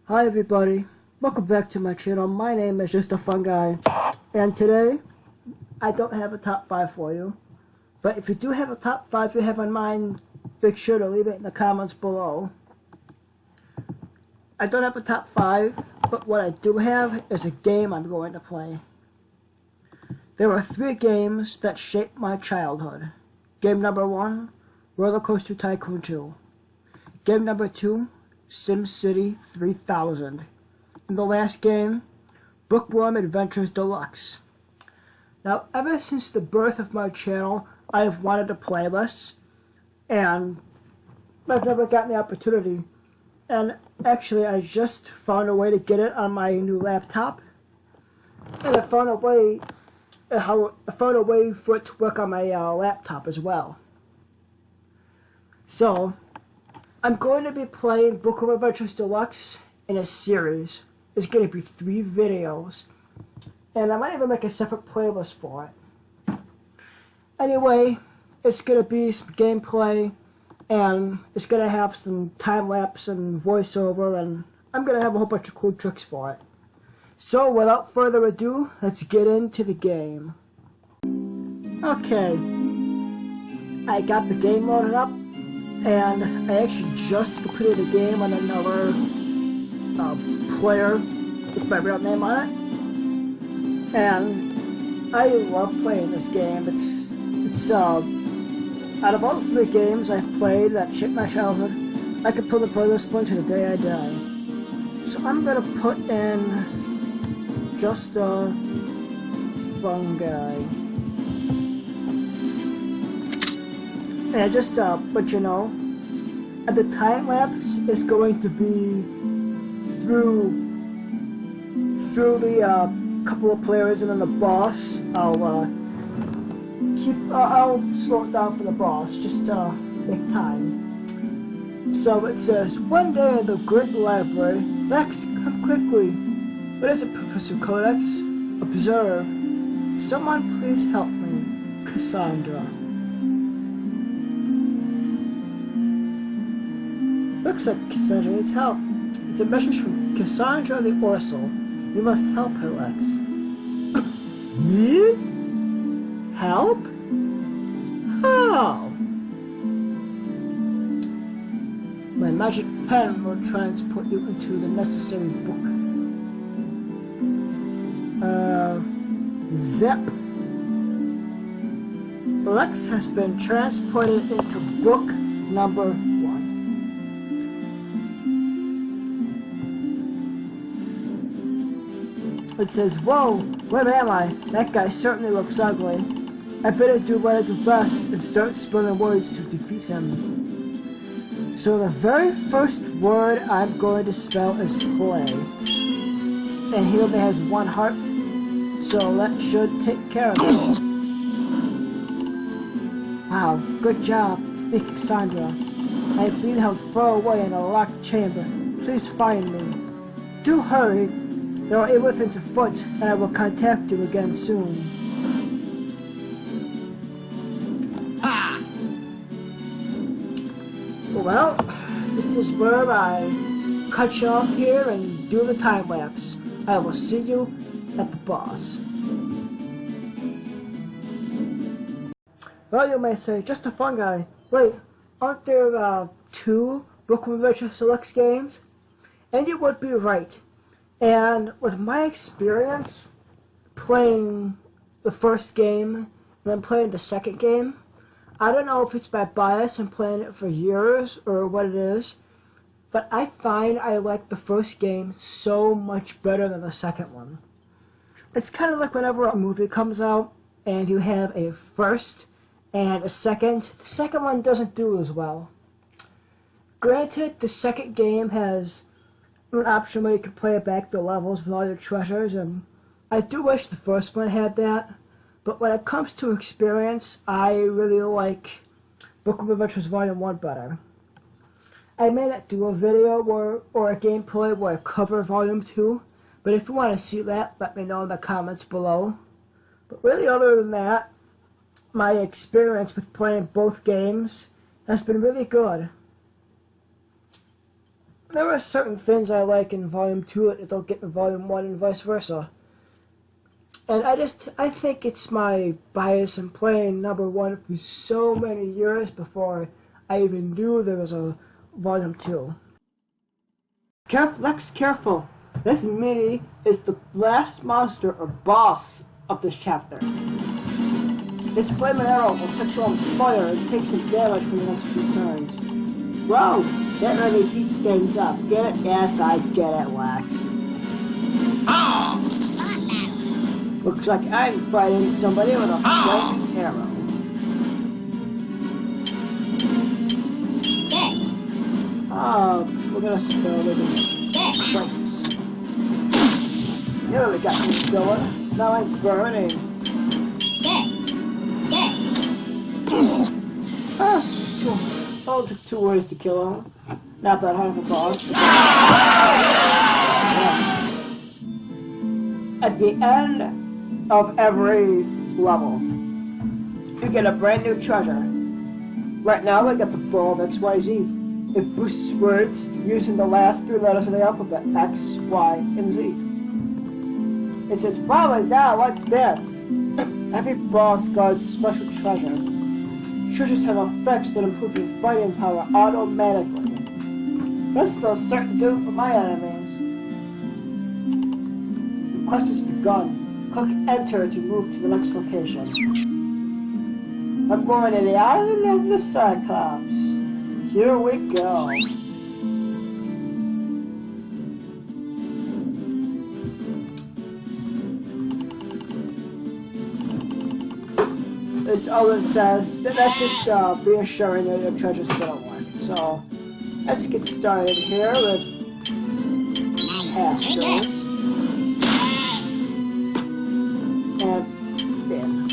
Hi everybody, welcome back to my channel. My name is Just a Fun Guy, and today I don't have a top 5 for you, but if you do have a top 5 you have in mind, make sure to leave it in the comments below. I don't have a top 5, but what I do have is a game I'm going to play. There are 3 games that shaped my childhood. Game number 1, Roller Coaster Tycoon 2. Game number 2, SimCity 3000. And the last game, Bookworm Adventures Deluxe. Now, ever since the birth of my channel, I have wanted a playlist, and I've never gotten the opportunity. And actually, I just found a way to get it on my new laptop, and I found a way for it to work on my laptop as well. So, I'm going to be playing Bookworm Adventures Deluxe in a series. It's going to be 3 videos, and I might even make a separate playlist for it. Anyway, it's going to be some gameplay, and it's going to have some time-lapse and voiceover, and I'm going to have a whole bunch of cool tricks for it. So, without further ado, let's get into the game. Okay, I got the game loaded up, and I actually just completed a game on another player with my real name on it, and I love playing this game. It's out of all the 3 games I've played that shaped my childhood, I could probably play this one to the day I die. So I'm gonna put in Just a Fun Guy. And just let you know, and the time lapse is going to be through the couple of players and then the boss. I'll slow it down for the boss just to make time. So it says, one day in the great library, Lex, come quickly. What is it, Professor Codex? Observe. Someone please help me, Cassandra. Looks like Cassandra needs help. It's a message from Cassandra the Orso. You must help her, Lex. Me? Help? How? My magic pen will transport you into the necessary book. Zip. Lex has been transported into book number 1. It says, whoa, where am I? That guy certainly looks ugly. I better do what I do best and start spelling words to defeat him. So the very first word I'm going to spell is play. And he only has 1 heart, so that should take care of it. Wow, good job. Speak, Cassandra. I have been held far away in a locked chamber. Please find me. Do hurry. There are evil things afoot, and I will contact you again soon. Ah! Well, this is where I cut you off here and do the time lapse. I will see you at the boss. Well, you may say, Just a Fun Guy. Wait, aren't there 2 Bookworm Adventures Deluxe games? And you would be right. And with my experience playing the first game and then playing the second game, I don't know if it's by bias and playing it for years or what it is, but I find I like the first game so much better than the second one. It's kind of like whenever a movie comes out and you have a first and a second, the second one doesn't do as well. Granted, the second game has an option where you can play back the levels with all your treasures, and I do wish the first one had that, but when it comes to experience, I really like Bookworm Adventures Volume 1 better. I may not do a video or a gameplay where I cover Volume 2, but if you want to see that, let me know in the comments below. But really, other than that, my experience with playing both games has been really good. there are certain things I like in Volume 2 that don't get in Volume 1 and vice versa. And I think it's my bias in playing number 1 for so many years before I even knew there was a Volume 2. Lex, careful! This mini is the last monster or boss of this chapter. His flaming arrow will set you on fire and take some damage for the next few turns. Whoa! That really heats things up. Get it? Yes, I get it, Lex. Looks like I'm fighting somebody with a flaming arrow. We're gonna start with plates. You really got me going. Now I'm burning. Oh, it took 2 words to kill him. Not that hard of a boss. At the end of every level, you get a brand new treasure. Right now, I got the Bowl of XYZ. It boosts words using the last 3 letters of the alphabet, X, Y, and Z. It says, wow, what's this? Every boss guards a special treasure. Treasures have effects that improve your fighting power automatically. This spells certain doom for my enemies. The quest has begun. Click enter to move to the next location. I'm going to the island of the Cyclops. Here we go. It's all it says. That's just reassuring that your treasure's gonna work. So let's get started here with Astros and Finn.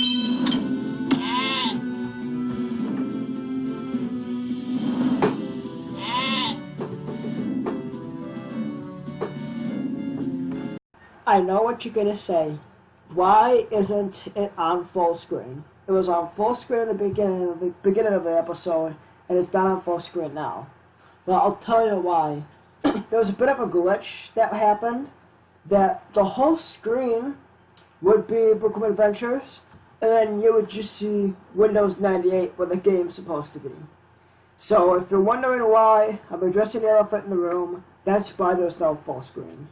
I know what you're gonna say. Why isn't it on full screen? It was on full screen at the beginning of the episode, and it's not on full screen now. Well, I'll tell you why. There was a bit of a glitch that happened, that the whole screen would be Bookworm Adventures, and then you would just see Windows 98 where the game's supposed to be. So if you're wondering why I'm addressing the elephant in the room, that's why there's no full screen.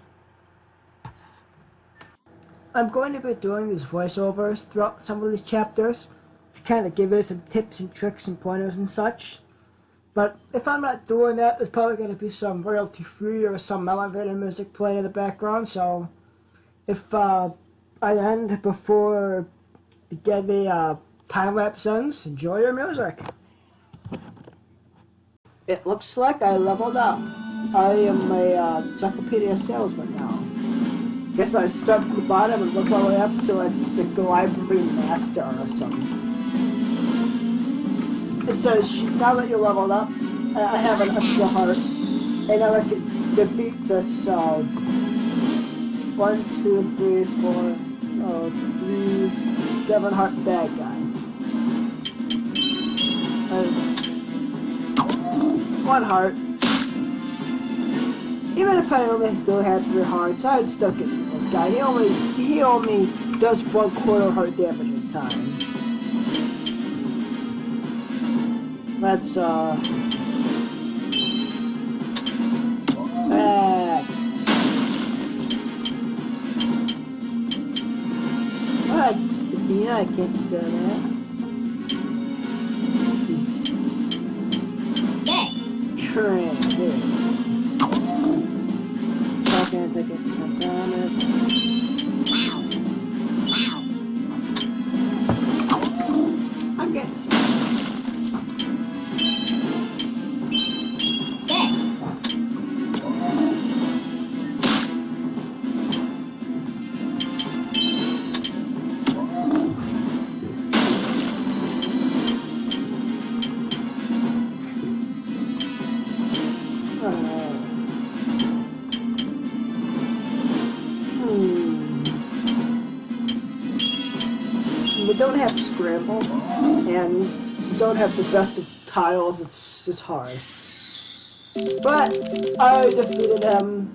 I'm going to be doing these voiceovers throughout some of these chapters to kind of give you some tips and tricks and pointers and such. But if I'm not doing that, there's probably going to be some royalty-free or some elevator music playing in the background. So if I end before the time-lapse ends, enjoy your music. It looks like I leveled up. I am a encyclopedia salesman now. Guess I start from the bottom and work my way up to like the library master or something. It says, now that you're leveled up, I have an extra heart, and now I can defeat this 7 heart bad guy. 1 heart. Even if I only still had 3 hearts, I'd still get through this guy. He only does 1/4 heart damage at a time. That's Alright, I can't spare that. Train, here. Talking, I think it's some damage. I'm getting some. You don't have scramble, and you don't have the best of tiles. It's hard. But I defeated him.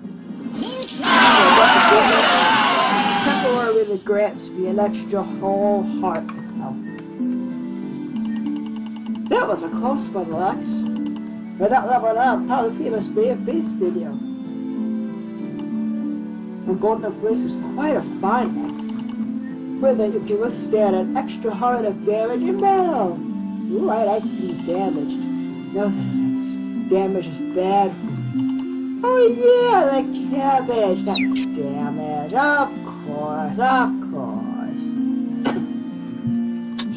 Temporarily grants me an extra whole heart of health. That was a close one, Lex. With that level up, how the must be a beat studio. The golden fleece is quite a fine mix. With it, you can withstand an extra heart of damage in battle. Right, I can be damaged. No thanks. Damage is bad for me. Oh yeah, the cabbage, not damage. Of course, of course.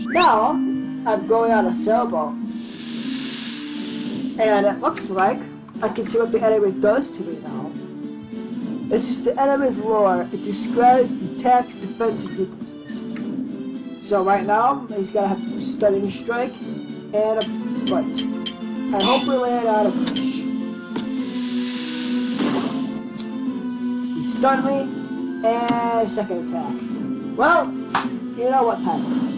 Now, I'm going on a sailboat. And it looks like I can see what the enemy does to me now. This is the enemy's lore. It describes the attacks, defense, and weaknesses. So right now, he's gonna have a stunning strike and a bite. I hope we land on a push. He stunned me, and second attack. Well, you know what time it is.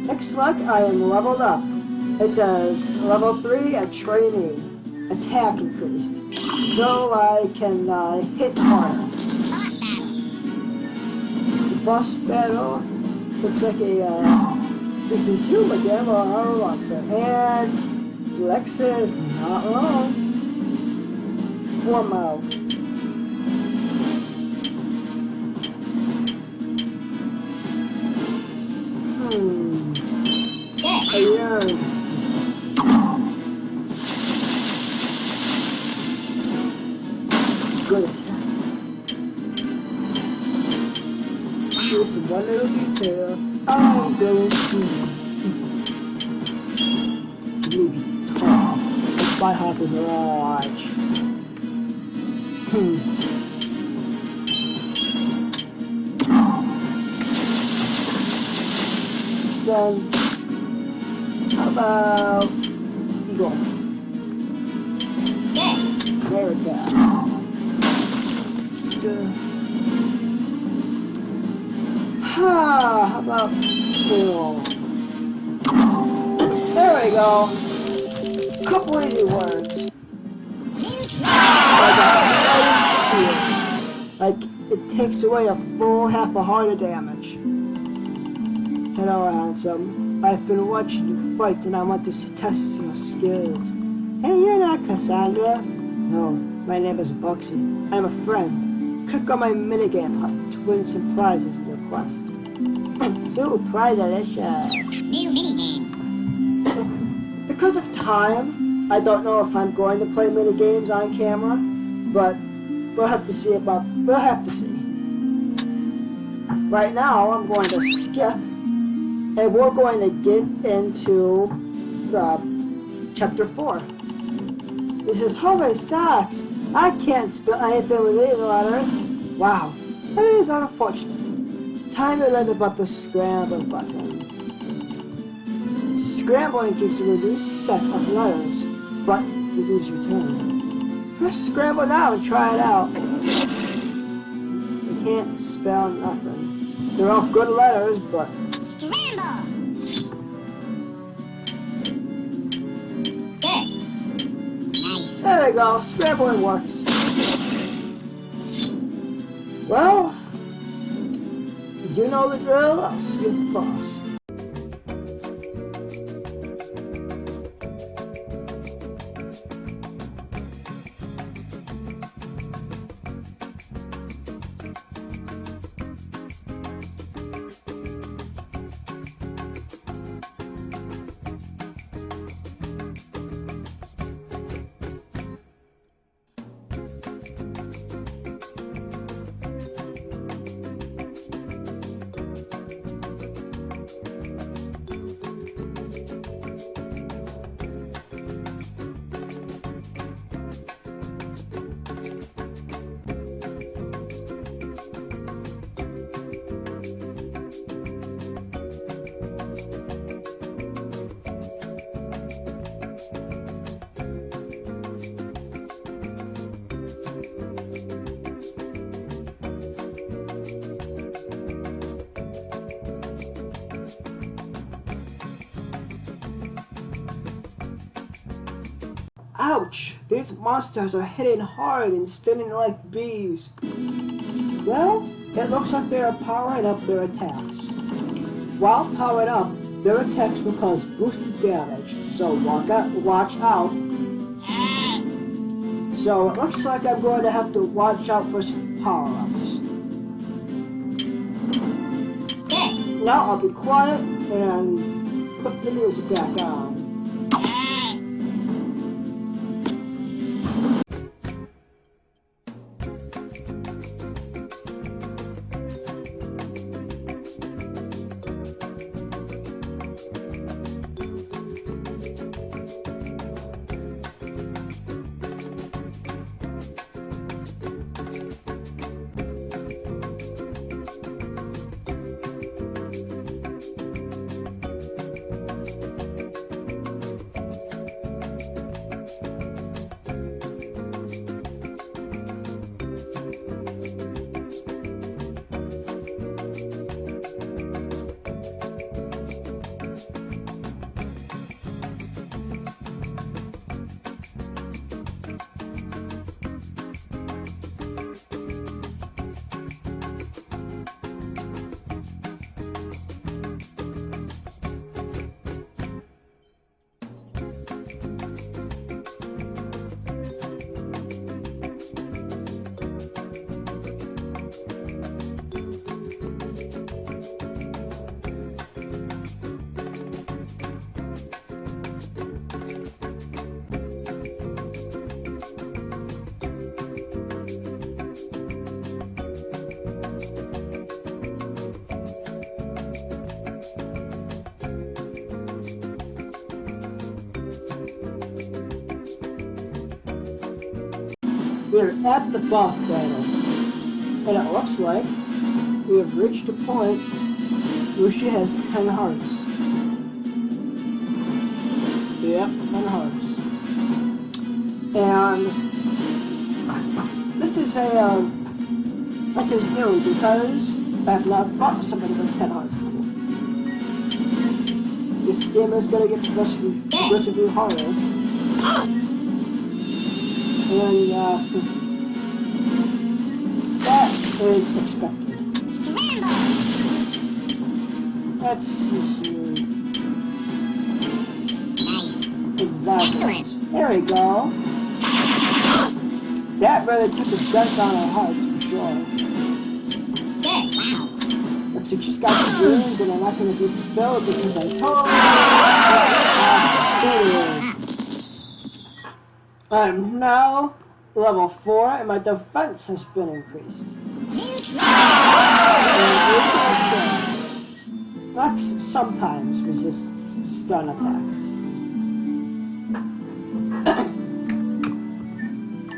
Looks like I am leveled up. It says level 3 at training. Attack increased. So I can hit harder. The boss battle looks like a this is you again or our monster. And Lex is not wrong. 4 miles. Yeah. Good attack. Here's one little detail I'm going to maybe tall. My heart is large. Then, how about eagle? There we go. How about fool? There we go. Couple easy words. Like it takes away a full half a heart of damage. Hello, handsome. I've been watching you fight and I want to test your skills. Hey, you're not Cassandra. No, my name is Bugsy. I'm a friend. Click on my minigame hut to win some prizes in your quest. So, prize-delicious. New minigame. Because of time, I don't know if I'm going to play minigames on camera, but we'll have to see. Right now, I'm going to skip, and we're going to get into chapter 4. This is holy sucks. I can't spell anything with these letters. Wow, that is unfortunate. It's time to learn about the scramble button. Scrambling gives you a new set of letters, but you lose your turn. Press scramble now and try it out. You can't spell nothing. They're all good letters, but... Scramble! Good. Nice. There we go, scrambling works. Well, you know the drill, I'll see you across. Ouch! These monsters are hitting hard and stinging like bees. Well, it looks like they are powering up their attacks. While powered up, their attacks will cause boosted damage, so watch out. So it looks like I'm going to have to watch out for some power-ups. Now I'll be quiet and put the music back on. we're at the boss battle. And it looks like we have reached a point where she has 10 hearts. Yep, 10 hearts. And this is new because I've not fought somebody with 10 hearts before. This game is gonna get progressively harder. And that is expected. Scramble. Let's see here. Nice. There we go. That really took a dent on our hearts for sure. Good. Wow. Looks like she's got some dreams and they're not going to be fulfilled because I told her. I'm now level 4 and my defense has been increased. New treasure. Lex sometimes resists stun attacks.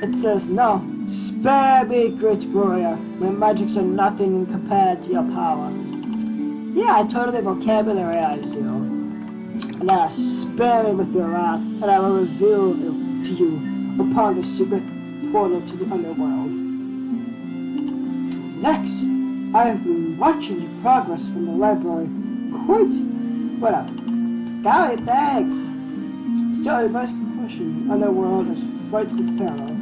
It says, no, spare me, great warrior. My magics are nothing compared to your power. Yeah, I told her the vocabulary I do. And spare me with your wrath, and I will reveal to you upon the secret portal to the underworld. Next, I have been watching your progress from the library. Quite well. Got it, thanks. Still, a vice question. The underworld is fraught with peril.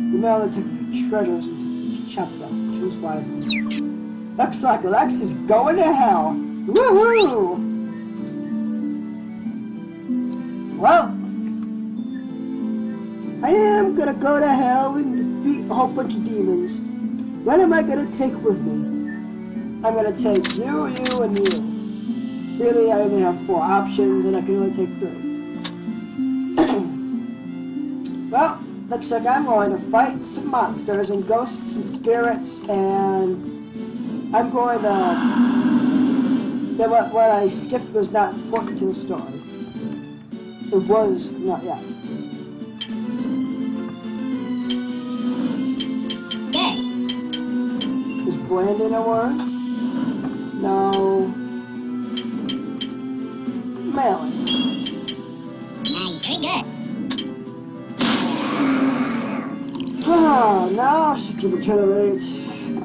You may only take the treasures into each chapter. Choose wisely. Looks like Lex is going to hell. Woohoo! Well, I am gonna go to hell and defeat a whole bunch of demons. What am I gonna take with me? I'm gonna take you, and you. Really, I only have 4 options, and I can only take 3. Well, looks like I'm going to fight some monsters and ghosts and spirits, and I'm going to... What I skipped was not important to the story. It was not yet. Is Brandon a word? No. Melon. Nice. Very good. Now she can regenerate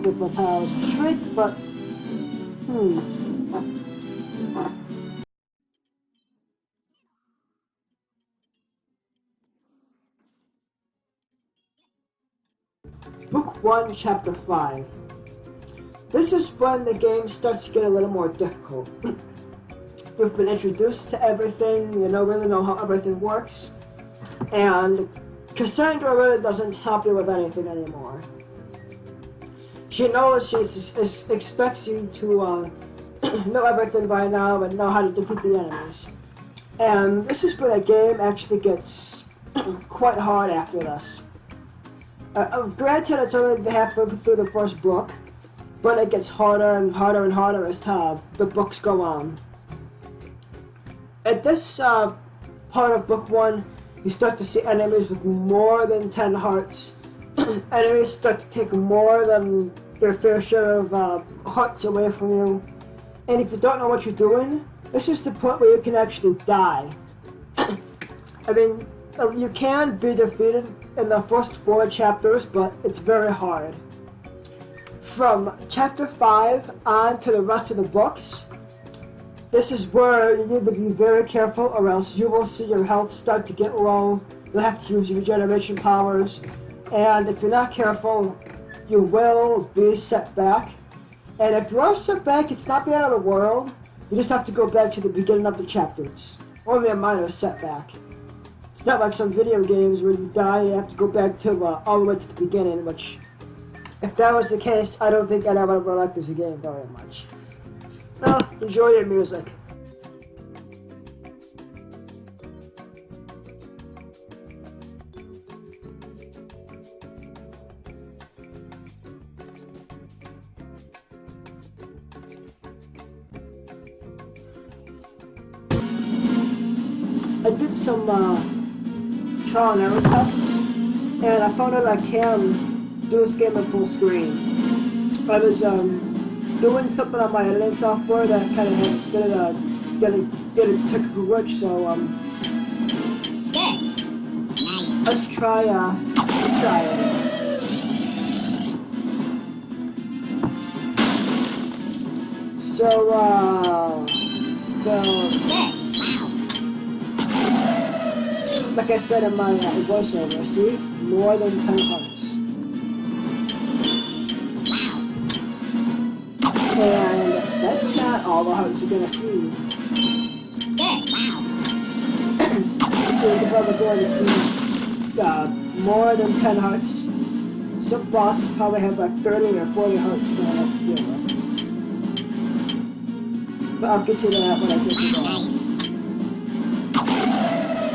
with my powers and shrink, but Book 1, Chapter 5. This is when the game starts to get a little more difficult. You've been introduced to everything, you don't really know how everything works, and Cassandra really doesn't help you with anything anymore. She knows she expects you to know everything by now and know how to defeat the enemies. And this is where the game actually gets quite hard after this. Granted, it's only halfway through the first book, but it gets harder and harder and harder as the books go on. At this part of Book 1, you start to see enemies with more than 10 hearts. Enemies start to take more than their fair share of hearts away from you. And if you don't know what you're doing, this is the point where you can actually die. I mean, you can be defeated in the first 4 chapters, but it's very hard. From chapter 5 on to the rest of the books, this is where you need to be very careful, or else you will see your health start to get low. You'll have to use your regeneration powers, and if you're not careful, you will be set back. And if you are set back, it's not the end of the world. You just have to go back to the beginning of the chapters. Only a minor setback. It's not like some video games where you die and you have to go back to all the way to the beginning, which, if that was the case, I don't think I'd ever like this game very much. Well, enjoy your music. I did some trial and error tests, and I found out I can do this game in full screen. I was doing something on my editing software that kind of did a technical glitch, so Good. Nice. let's try it. So spell, Good. Wow. like I said in my voiceover, see, more than 10 hearts. Wow. And that's not all the hearts you're gonna see. Good. Wow. You're probably going to see more than 10 hearts. Some bosses probably have like 30 or 40 hearts you're gonna have to deal with. But I'll get to that when I get to that. Nice.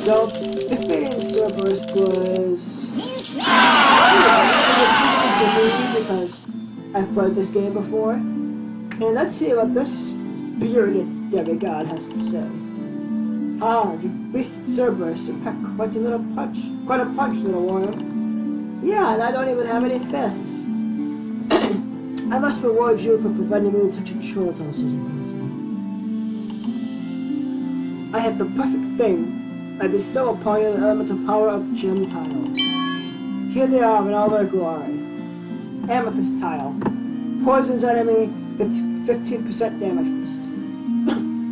So, defeating Cerberus was New trick. for me because I've played this game before. And let's see what this bearded demigod has to say. Ah, you've beasted Cerberus and packed quite a punch, little warrior. Yeah, and I don't even have any fists. I must reward you for preventing me with such a chore situation. I have the perfect thing. I bestow upon you the elemental power of gem tiles. Here they are in all their glory. Amethyst tile. Poisons enemy, 15% damage boost.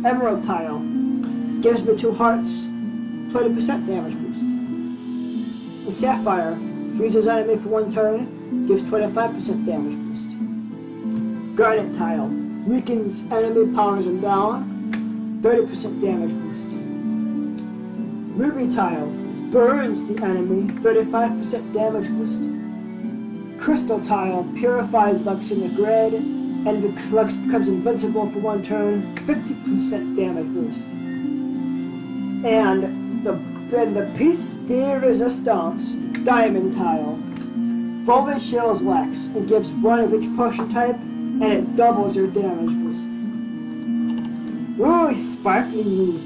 Emerald tile. Gives me 2 hearts, 20% damage boost. The sapphire. Freezes enemy for 1 turn, gives 25% damage boost. Garnet tile. Weakens enemy, powers them down, 30% damage boost. Ruby tile. Burns the enemy, 35% damage boost. Crystal tile. Purifies Lux in the grid, and Lux becomes invincible for 1 turn, 50% damage boost. And the piece de resistance, diamond tile. Fully heals Lex and gives 1 of each potion type, and it doubles your damage boost. Ooh, sparkling.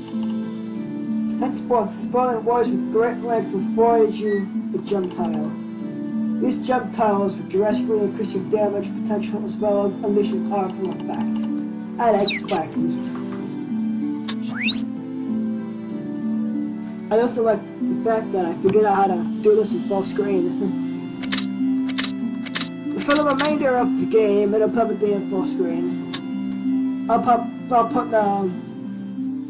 Henceforth, spawning wars with great length will forage you a gem tile. These gem tiles will drastically increase your damage potential as well as unleash a powerful effect. I like sparklies. I also like the fact that I figured out how to do this in full screen. For the remainder of the game, it'll probably be in full screen. I'll put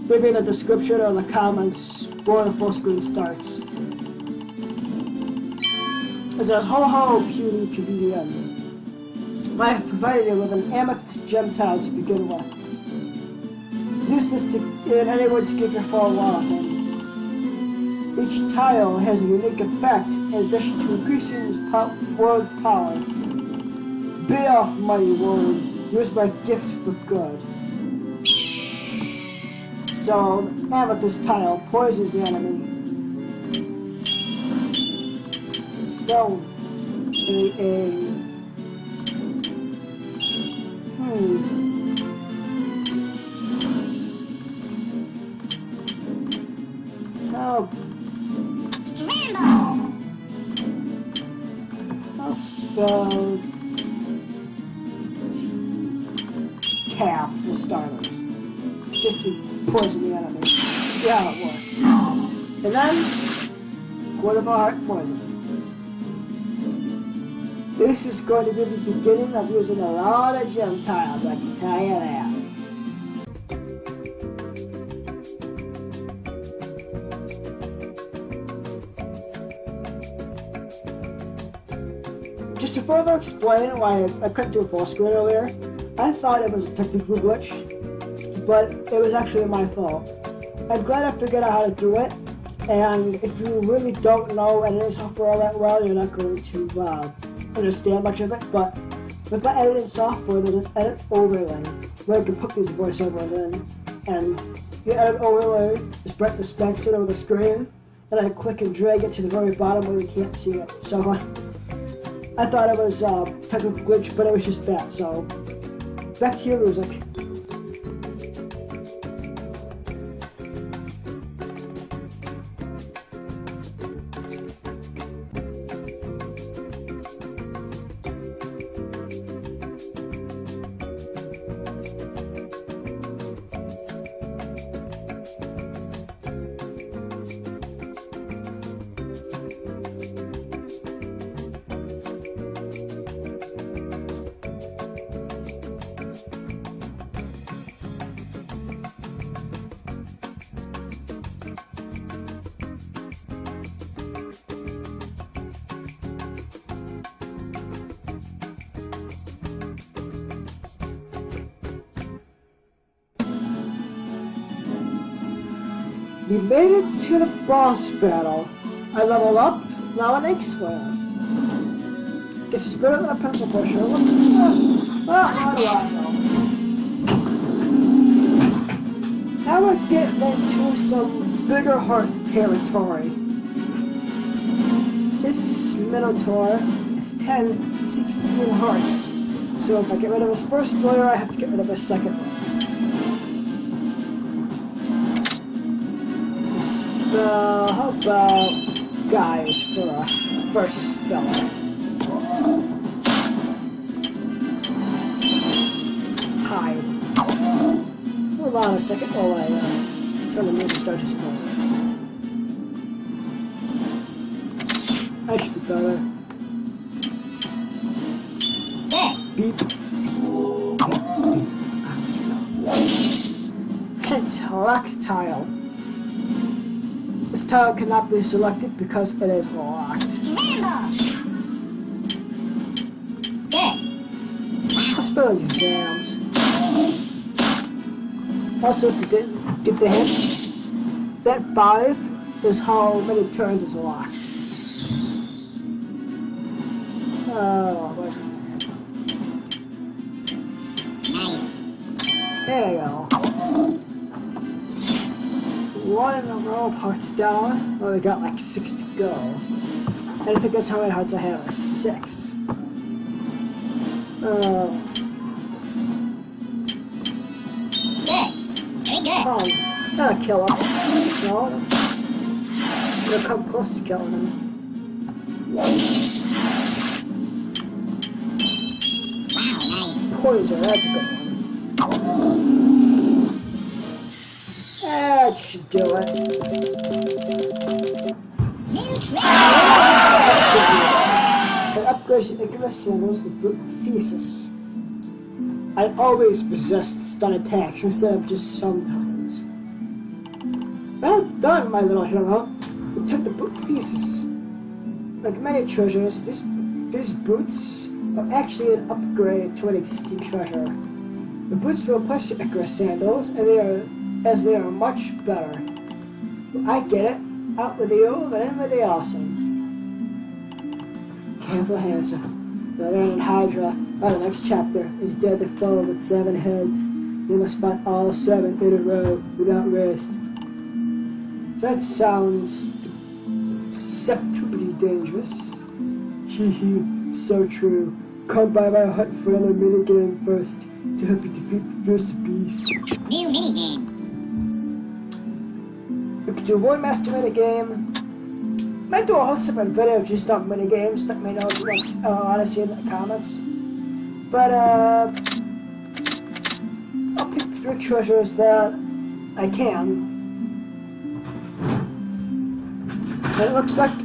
maybe in the description or in the comments where the full screen starts. It says, ho ho, puny PBM. I have provided you with an amethyst gem tile to begin with. Use this in any way to give your foe a wallop. Each tile has a unique effect in addition to increasing his world's power. Be off, mighty world. Use my gift for good. So, the amethyst tile poisons the enemy. Spell How Scramble. I'll spell cap for starters. Just to poison the enemy. See how it works. And then, quarter of a heart poison. This is going to be the beginning of using a lot of gem tiles, I can tell you that. Just to further explain why I couldn't do a full screen earlier, I thought it was a technical glitch, but it was actually my fault. I'm glad I figured out how to do it, and if you really don't know editing software all that well, you're not going to understand much of it, but with my editing software, there's an edit overlay where I can put these voiceovers in, and the edit overlay is right the specs over the screen, and I click and drag it to the very bottom where you can't see it. So I thought it was a technical glitch, but it was just that. So back to your music. We made it to the boss battle. I leveled up, now an egg slayer. This is better than a pencil pusher. How do I know? Now we're getting into some bigger heart territory. This Minotaur has 10, 16 hearts. So if I get rid of his first layer, I have to get rid of his second one. How about guys for a first spell? Hide. Hold on a second while I turn the music down just a moment. That should be better. Beep. Hint, locked tile. This tile cannot be selected because it is locked. Spell exams. Also, if you didn't get the hint, that 5 is how many turns it's locked. Oh, where's it? There you go. One in a row of hearts down. Well, we got like 6 to go. And I think that's how many hearts I have, is 6. Oh, that'll kill him. No, we'll come close to killing him. Poison, that's a good one. That should do it. It upgrades the Icarus symbols, the brute thesis. I always resist stun attacks instead of just sometimes. Well done, my little hero. You took the brute thesis. Like many treasures, these boots are actually an upgrade to an existing treasure. The boots will replace your Icarus sandals, and they are much better. I get it. Out with the old and in with the awesome. Careful, handsome. The learning Hydra, by the next chapter, is deadly foe with 7 heads. You must fight all 7 in a row without rest. That sounds deceptively dangerous. Hee hee, so true. Come by my hut for another minigame first to help you defeat the first beast. New minigame. We could do one master minigame. Might do a whole separate video just on minigames. Let me know if you want to see in the comments. But I'll pick 3 treasures that I can. And it looks like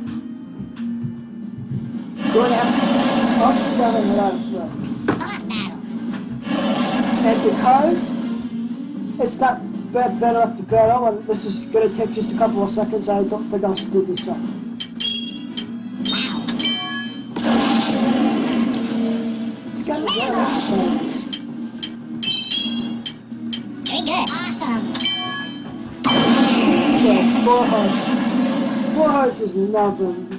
going after all 7 without a break. Boss battle. And because it's not bad enough to battle, and this is going to take just a couple of seconds, I don't think I'll speed this up. It's got Very good. Awesome. This is 4 hearts. 4 hearts is nothing.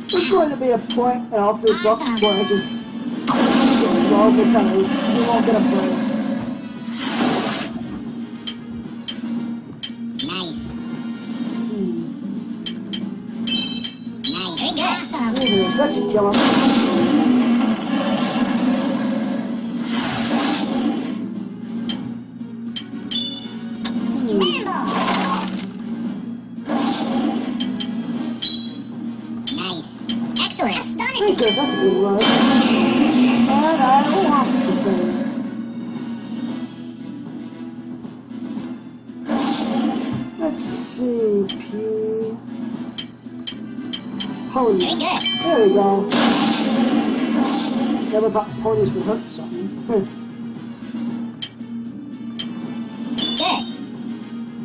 There's going to be a point in all 3 books where I just get slow because you won't get a break. Nice. Nice. Very good. Awesome. Anyways, that should kill him. Because that's a good one. And I don't want the thing. Let's see, ponies. There we go. Never thought ponies would hurt something. Good.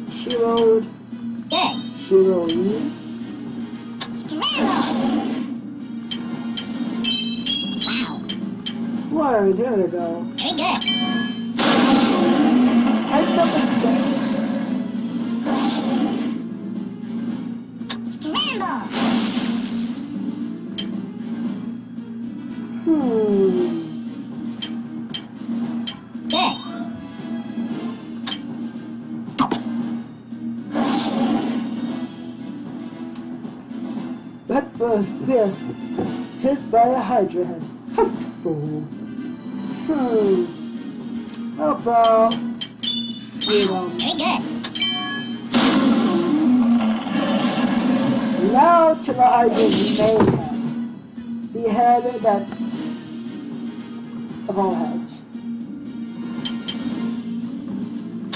Heroed. Good. Heroine. Scramble. Alright, here we go. Very good. Head number 6. Scramble. Good. But here, hit by a Hydra head. How about freedom? Very good. Now to the Hydra's main head. The head that of all heads.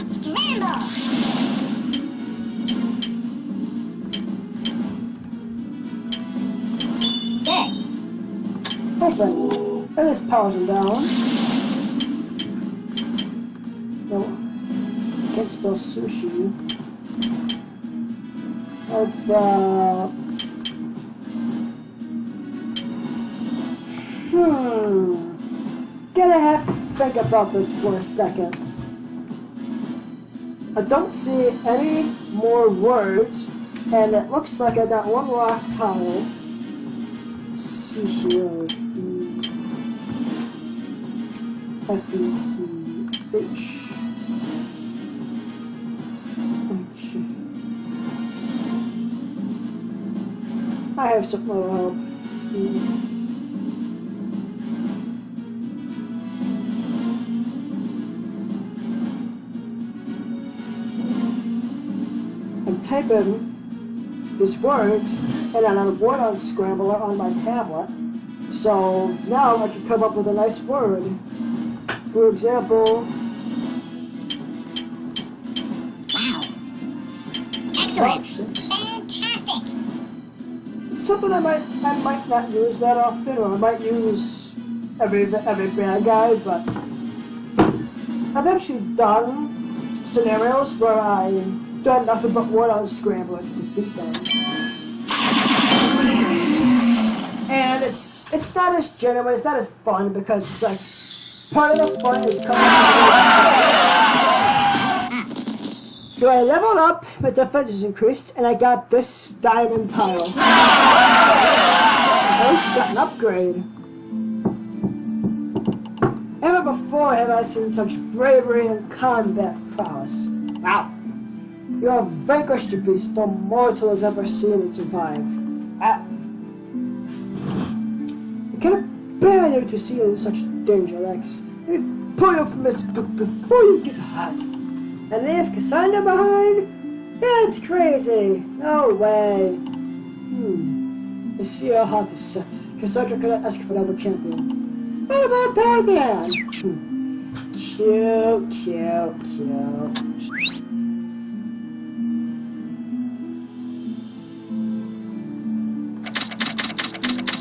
Scramble. Good. Open. Let us pause him down. No. Can't spell sushi. About... Gonna have to think about this for a second. I don't see any more words, and it looks like I got one rock tile. Let's see here. F-E-C-H. Okay. I have some more help. I'm typing these words and then on a word unscrambler on my tablet. So now I can come up with a nice word. For example, Wow. Excellent. Fantastic. something I might not use that often, or I might use every bad guy, but I've actually done scenarios where I've done nothing but word unscrambler to defeat them. And it's not as genuine, it's not as fun, because it's like part of the fun is coming from. So I leveled up, my defense is increased, and I got this diamond tile. I just got an upgrade. Never before have I seen such bravery and combat prowess. Wow. You have vanquished a beast no mortal has ever seen and survived. I cannot bear you to see you in such danger, Lex. Let me pull you from this book before you get hurt. And leave Cassandra behind? That's crazy. No way. I see your heart is set. Cassandra cannot ask for another champion. What about Tarzan? Cute, cute, cute.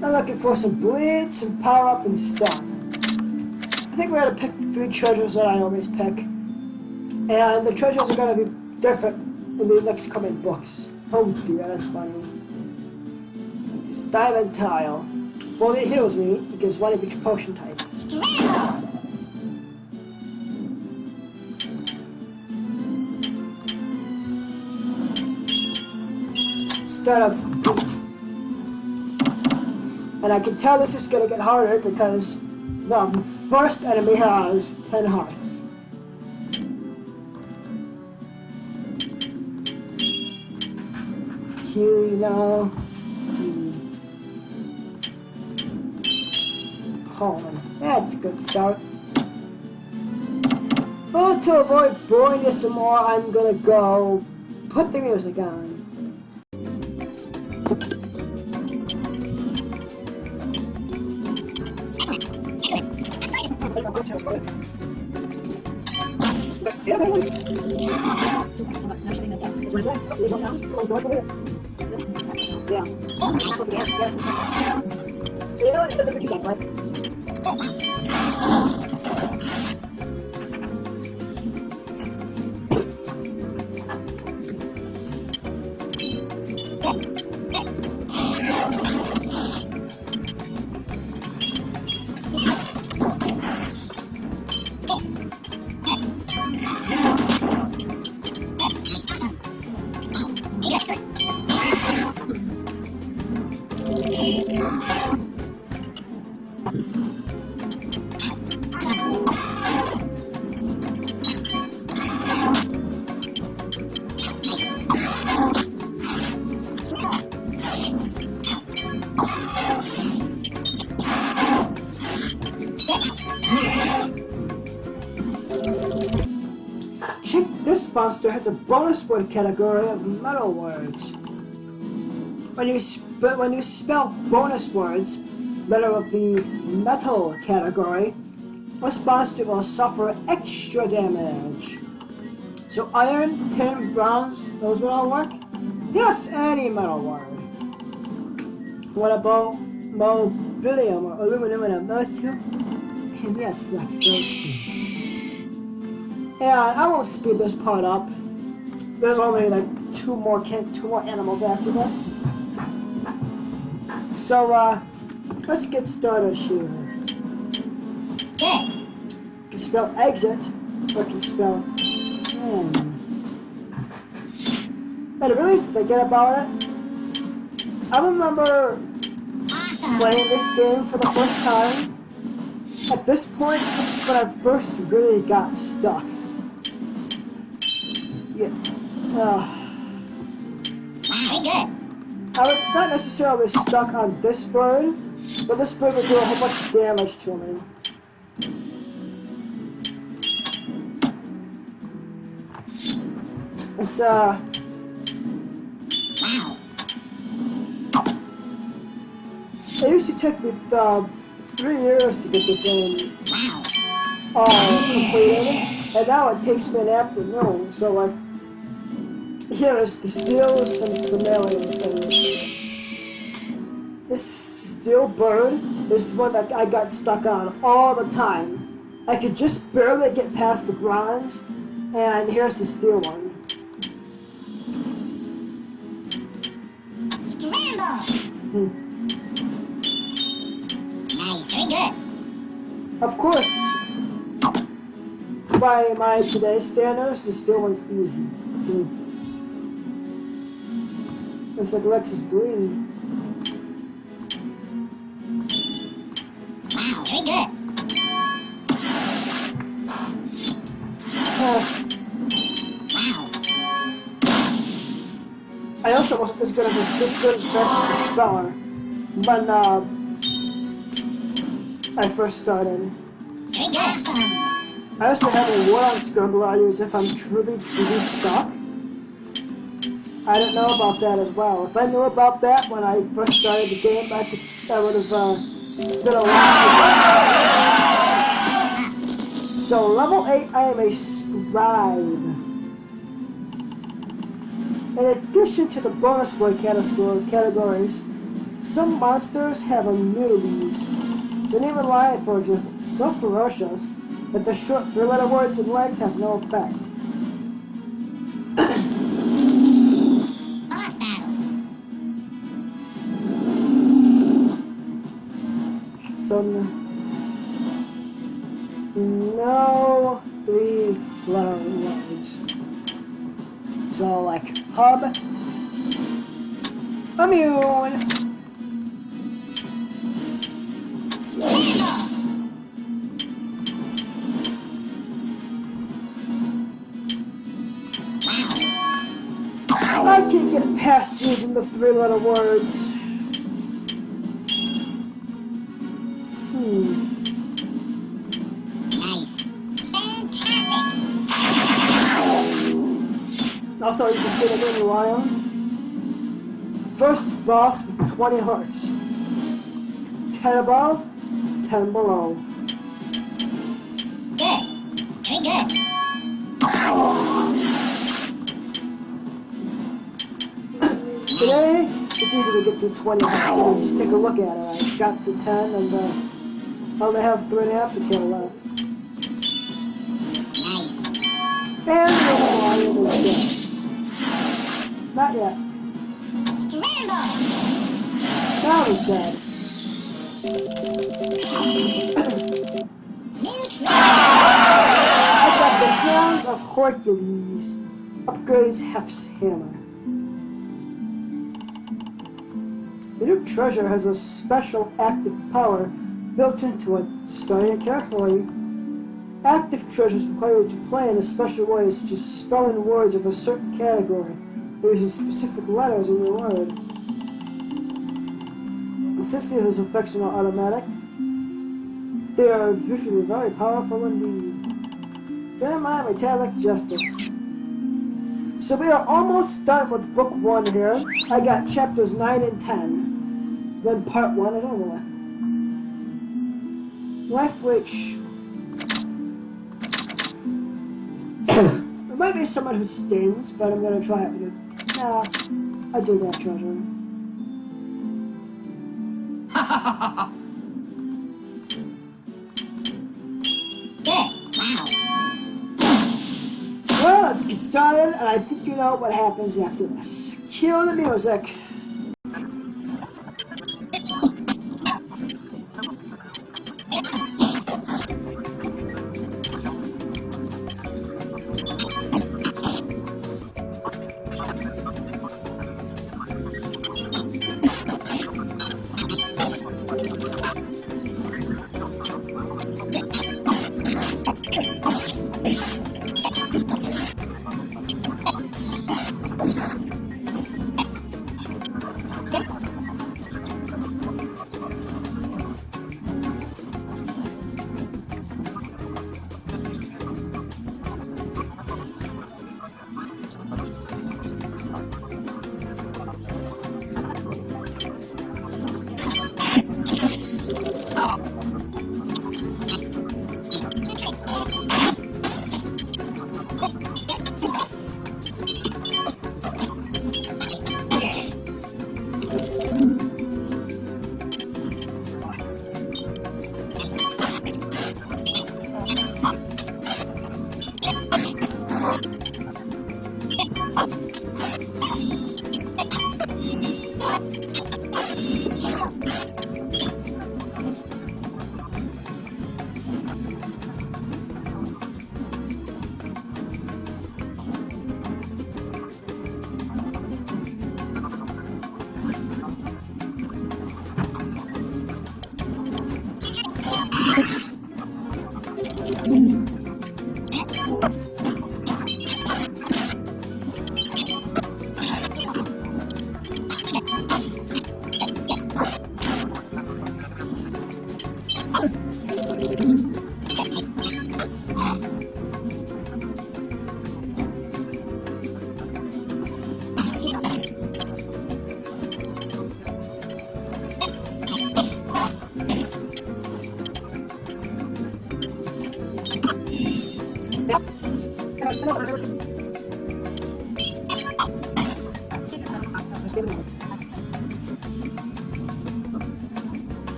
I'm looking for some bleed, some power up, and stuff. I think we're gonna pick 3 treasures that I always pick. And the treasures are gonna be different in the next coming books. Oh dear, that's funny. This diamond tile. Before it heals me, it gives 1 of each potion type. Scramble. Start off beat. And I can tell this is gonna get harder because the first enemy has 10 hearts. Here now. Hold on. That's a good start. Oh, to avoid boring you some more, I'm gonna go put the music on. monster has a bonus word category of metal words. When you spell bonus words, letter of the metal category, this monster will suffer extra damage. So iron, tin, bronze, those would all work? Yes, any metal word. What about mobilium or aluminum? Those two? Yes, Lex, those two. And I won't speed this part up. There's only like two more animals after this. So let's get started here. Good. You can spell exit, or you can spell in. And to really forget about it, I remember Awesome. playing this game for the first time. At this point, this is when I first really got stuck. Yeah. Very good. It's not necessarily stuck on this bird, but this bird will do a whole bunch of damage to me. It's Wow. it used to take me 3 years to get this game Wow. completed, and now it takes me an afternoon. So like, here is the still some familiar things. This steel bird is the one that I got stuck on all the time. I could just barely get past the bronze, and here's the steel one. Scramble. Nice. Very good. Of course, by my today's standards, the steel one's easy. Looks like Lex is bleeding. Wow. Very good. Wow. I also wasn't as good as best of a speller when I first started. Very good. Awesome. I also have a word on Scrabble I use if I'm truly stuck. I didn't know about that as well. If I knew about that when I first started the game, I would have been a lot. So level 8, I am a scribe. In addition to the bonus word categories, some monsters have immunities. The name of life are just so ferocious that the short 3-letter words in length have no effect. Boss battle. So no 3-letter words. So like hub, immune, Scramble. Wow. I can't get past using the 3-letter words. Nice. Fantastic. Also, you can see the little lion. First boss with 20 hearts. 10 above, 10 below. Good. Very good. Today, it's easy to get to 20 hearts. I mean, just take a look at it. I got to 10 and I only have 3.5 to kill left. Nice. And the little lion is dead. Not yet. Scramble. Now he's dead. New trick. I got the Hand of Hercules. Upgrades Hef's hammer. The new treasure has a special active power built into it. Study it carefully. Active treasures require you to play in a special way, such as spelling words of a certain category, or using specific letters in your word. And since these effects are not automatic, they are usually very powerful indeed. Fair mind, metallic justice. So we are almost done with book 1 here. I got chapters 9 and 10. Then part 1 is over with. Life which... There might be someone who stings, but I'm gonna try it with it. Nah, I do that treasure. Good. Wow. Well, let's get started, and I think you know what happens after this. Cue the music.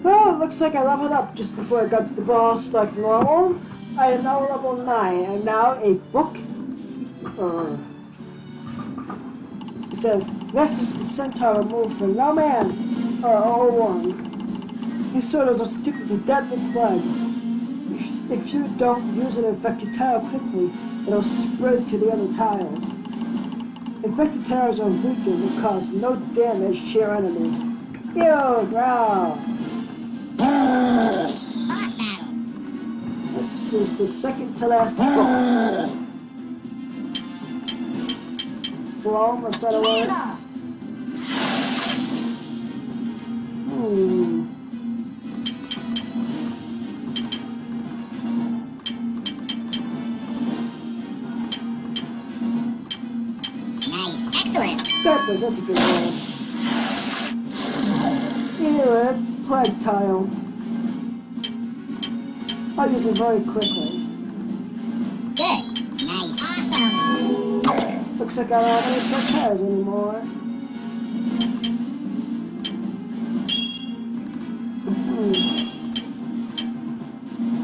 Well, it looks like I leveled up just before I got to the boss like normal. I am now level 9. I am now a bookkeeper. It says, this is the centaur removed for no man or one. His sword is a stick with a deadly blood. If you don't use an infected tile quickly, it'll spread to the other tiles. Infected tiles are weakened and cause no damage to your enemy. Yo, growl! Boss battle. This is the second to last boss. Flom, is that a word? Scramble. Nice. Excellent. That's a good word. Anyway, that's the plague tile. I'll use it very quickly. Good. Nice. Awesome. Looks like I don't have any plus hairs anymore.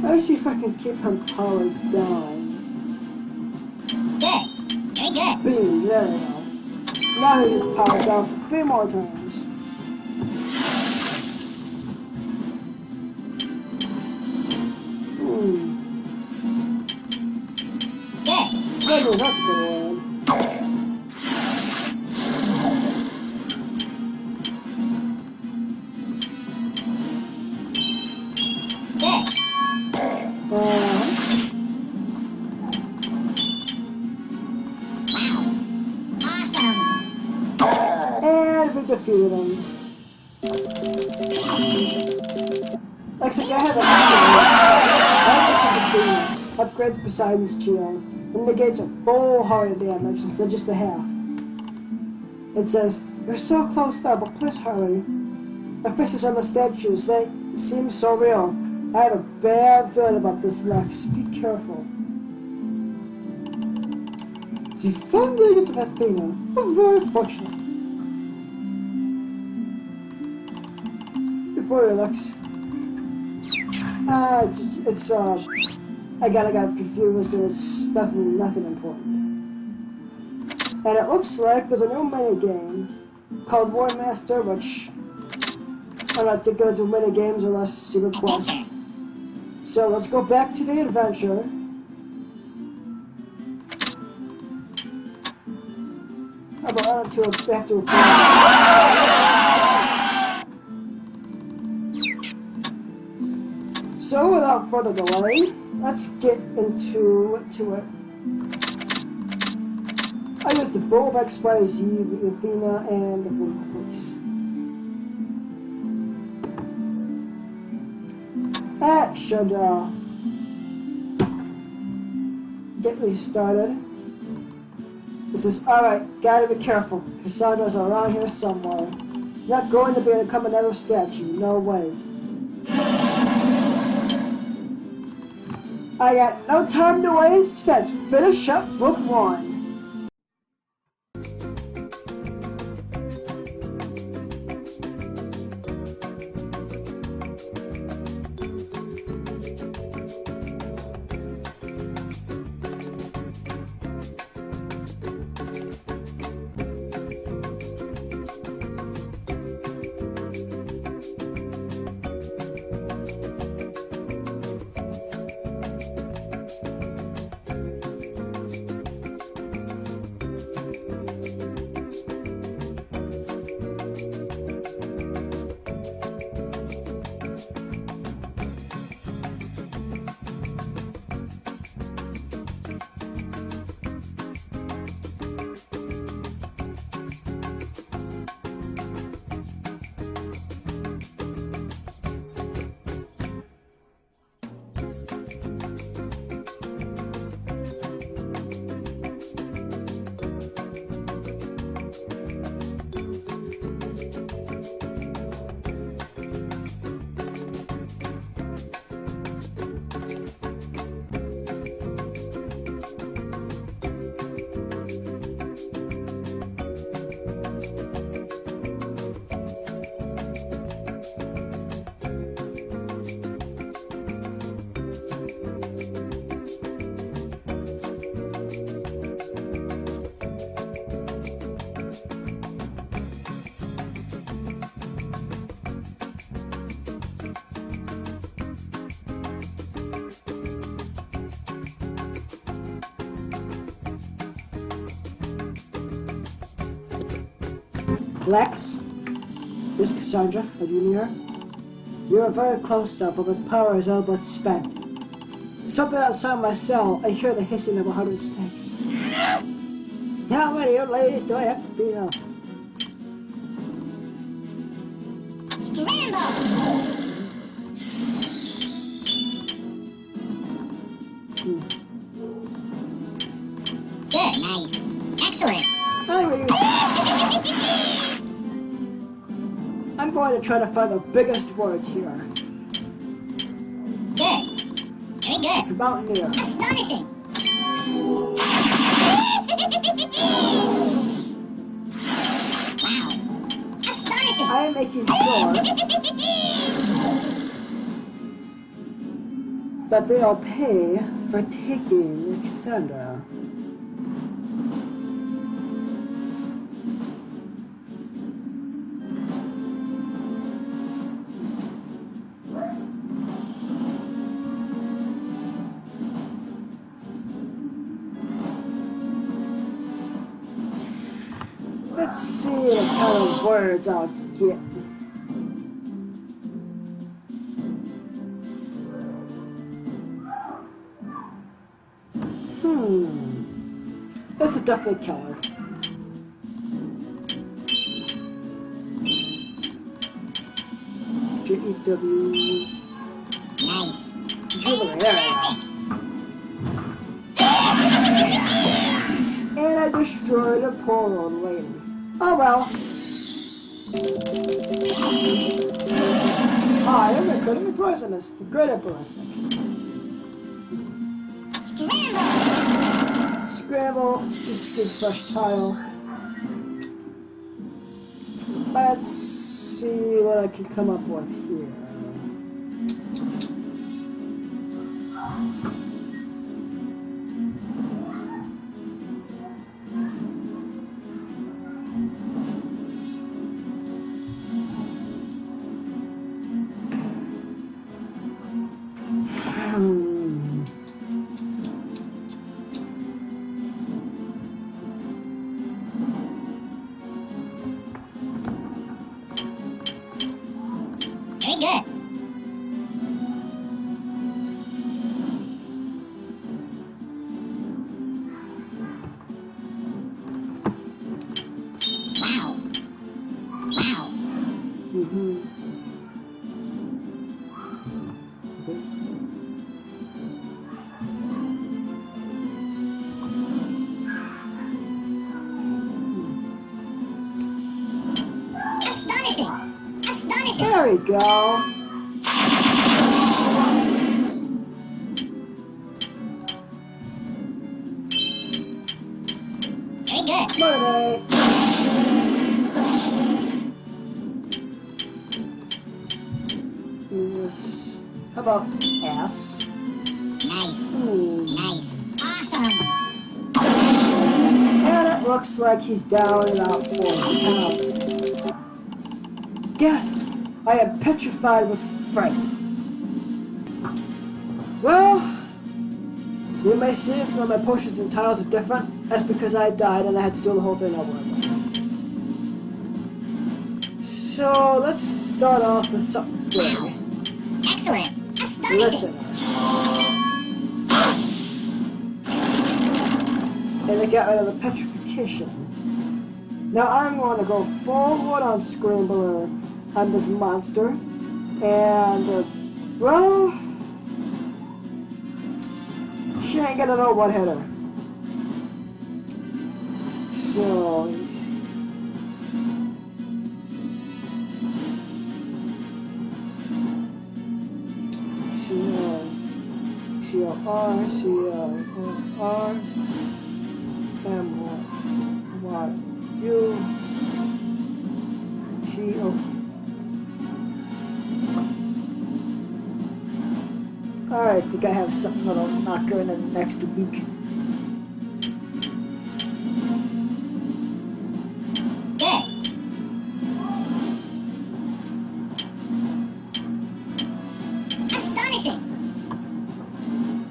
Let's see if I can keep him powered down. Good. Very good. Boom, there we go. Now he's powered down for 3 more times. Good. Good, that's a good one. Good. Wow. Awesome. And we did defeated him. Except I have a shield. Upgrades Poseidon's shield. And negates a full heart damage instead of just a half. It says, "You're so close now, but please hurry. My faces on the statues, they seem so real. I have a bad feeling about this, Lex. Be careful." The fingers of Athena are very fortunate. Before you, Lex. I got confused and it's nothing important. And it looks like there's a new mini game called War Master, which I'm not gonna do mini games unless you request. Okay. So let's go back to the adventure. How about I don't have to apply? So without further delay, let's get into it. I use the bow of XYZ, the Athena, and the Wooden Fleece. That should get me started. This is alright, gotta be careful. Cassandra's around here somewhere. Not going to be able to become another statue, no way. I got no time to waste, let's finish up book 1. Lex, this is Cassandra, are you near? You are very close now, but my power is all but spent. Something outside my cell, I hear the hissing of 100 snakes. How many old ladies do I have to beat up? Scramble! Good, nice. Excellent. I'm going to try to find the biggest words here. Good. Very good. Mountaineer. Astonishing. Wow. Astonishing. I am making sure that they'll pay for taking Cassandra. Let's see what kind of words I'll get. This is definitely killer. J-E-W. Nice. Jewelry, there we go. And I destroyed a poor old lady. Oh well. I am incredibly poisonous. Great at ballistic. Scramble. Scramble. Just good fresh tile. Let's see what I can come up with here. Very good. Wow. Wow. Mm-hmm. Astonishing. Astonishing. There we go. Very good. Motivate. Yes. How about S? Nice. Ooh. Nice. Awesome. And it looks like he's down and out for his count. Yes, I am petrified with fright. Well, you may see that my potions and tiles are different. That's because I died and I had to do the whole thing over again. So let's start off with something big. Excellent. Astonishing. Listen. And I got rid of the petrification. Now I'm going to go forward on Scrambler on this monster. And, well, she ain't gonna know what hit her. So, C-O-R, C-O-R, M-Y-U-T-O. I think I have something that'll knock her in the next week. Good. Astonishing.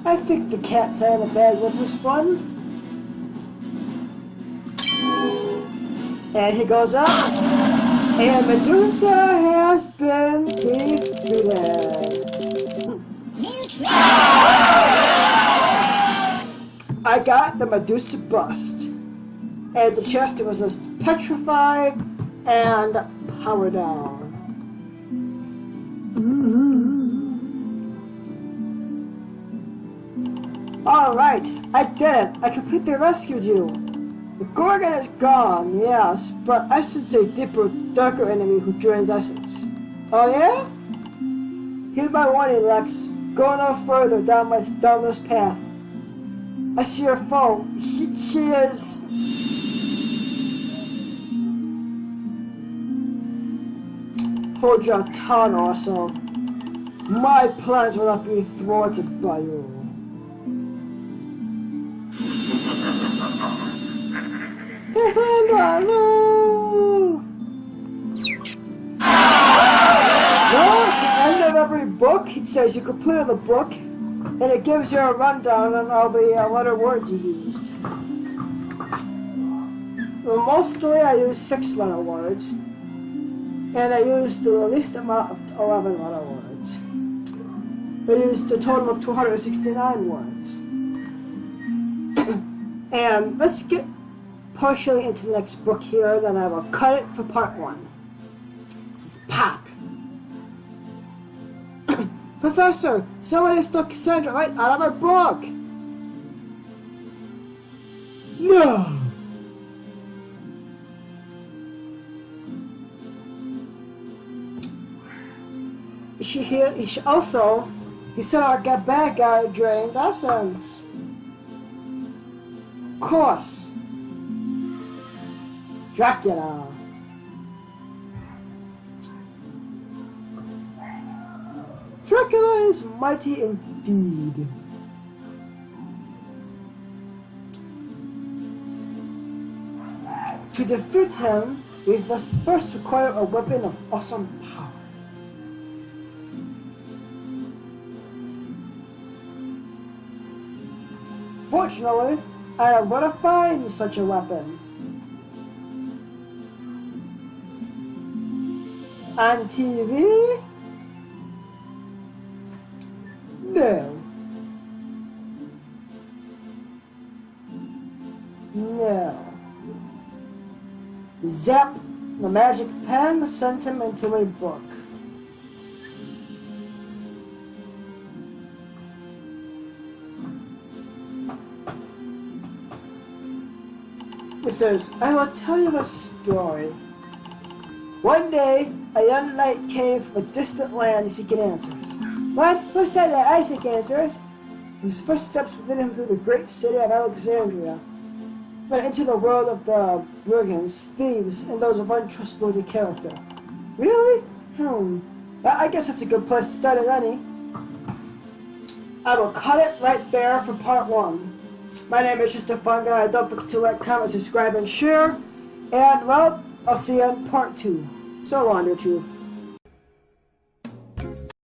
I think the cat's out of the bag with this one. And he goes up. And Medusa has been defeated. New trick. I got the Medusa bust. And the chest was just petrified and power down. Alright, I did it. I completely rescued you. The Gorgon is gone, yes, but Essence is a deeper, darker enemy who drains Essence. Oh yeah? Heed my warning, Lex. Go no further down this path. I see your foe. She is... Hold your tongue, also. My plans will not be thwarted by you. Cassandra, no! Well, at the end of every book, it says you completed the book, and it gives you a rundown on all the letter words you used. Well, mostly I used 6 letter words, and I used the least amount of 11 letter words. I used a total of 269 words. And let's get partially into the next book here, then I will cut it for part 1. This is Pop. Professor, somebody stole Cassandra right out of my book! No! He said our bad guy drains essence. Of course. Dracula. Dracula is mighty indeed. To defeat him, we must first acquire a weapon of awesome power. Fortunately, I am going to find such a weapon. On TV? No. No. Zap, the magic pen sent him into a book. It says, I will tell you a story. One day, a young knight came from a distant land seeking answers. What? Who said that I seek answers? His first steps within him through the great city of Alexandria went into the world of the brigands, thieves, and those of untrustworthy character. Really? I guess that's a good place to start, as any. I will cut it right there for part 1. My name is Just a Fun Guy. Don't forget to like, comment, subscribe, and share. And, well, I'll see you in part 2. So long, YouTube.